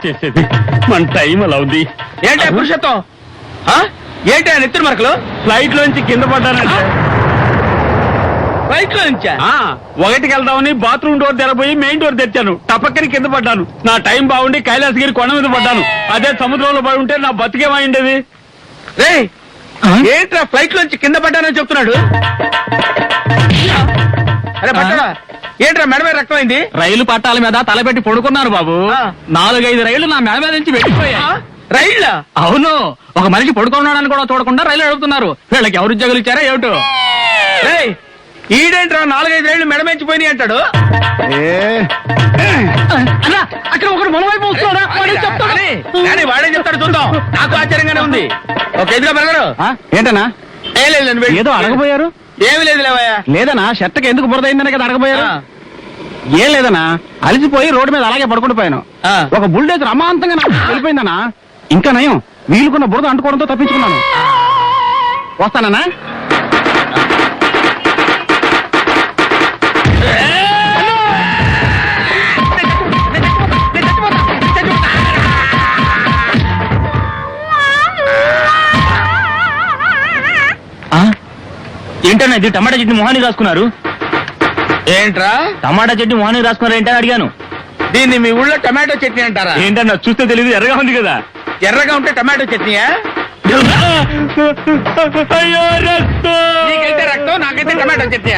చేసేది? మన టైం అలా ఉంది. ఏంటి పురుషత్వం? ఏంటి ఆ నెత్తురు మరకలు? ఫ్లైట్ లోంచి కింద పడ్డానంటే. ఫ్లైట్ లో నుంచా? ఒకటికి వెళ్దామని బాత్రూమ్ డోర్ తెరపోయి మెయిన్ డోర్ తెచ్చాను. టపక్కని కింద పడ్డాను. నా టైం బాగుండి కైలాసగిరి కొండ మీద పడ్డాను. అదే సముద్రంలో పడి ఉంటే నా బతికేమైండేది. రే ఏంట్రా ఫ్లైట్ లోంచి కింద పడ్డానని చెప్తున్నాడు? అరే పట్టడా ఏంట్రా మెడ మీద రక్తం అయింది? రైలు పట్టాల మీద తలపెట్టి పడుకున్నారు బాబు. 4-5 రైళ్లు నా మెడ మీద నుంచి వెళ్ళిపోయా. రైళ్ళ? అవును. ఒక మనిషి పడుకున్నాడని కూడా చూడకుండా రైలు అడుగుతున్నారు. వీళ్ళకి ఎవరు ఉద్యోగులు ఇచ్చారా ఏమిటో. ఈడేంట్రా 4-5 రైళ్లు మెడమెంచిపోయినాయి అంటాడు? అక్కడ ఒకడు మనవైపు కానీ వాడే చెప్తాడు చూద్దాం. నాకు ఆశ్చర్యంగానే ఉంది. ఒక ఎదుగా బెరగరు. ఏంటనా? ఏం లేదు, ఏదో అడగబోయారు. ఏమి లేదు లేవయ్యా. లేదనా, షర్ట్కి ఎందుకు బురదైందని కదా అడగబోయారు. ఏం లేదనా, అలిసిపోయి రోడ్డు మీద అలాగే పడుకుండిపోయాను. ఒక బుల్డేజర్ అమాంతంగా నాకు వెళ్ళిపోయిందనా. ఇంకా నయం, వీలుకున్న బురద అంటుకోవడంతో తప్పించుకున్నాను. వస్తానన్నా. ఏంటన్నా ఇది? టమాటా చట్నీ మొహానికి రాసుకున్నారు. ఏంట్రా టమాటా చట్నీ మొహానికి రాసుకున్నారు ఏంటని అడిగాను. దీన్ని మీ ఊళ్ళో టమాటో చట్నీ అంటారా? ఏంటన్నా చూస్తే తెలియదు, ఎర్రగా ఉంది కదా. ఎర్రగా ఉంటే టమాటో చట్నీయా? అయ్యో రక్తం. నీకైతే రక్తం, నాకైతే టమాటో చట్నీ.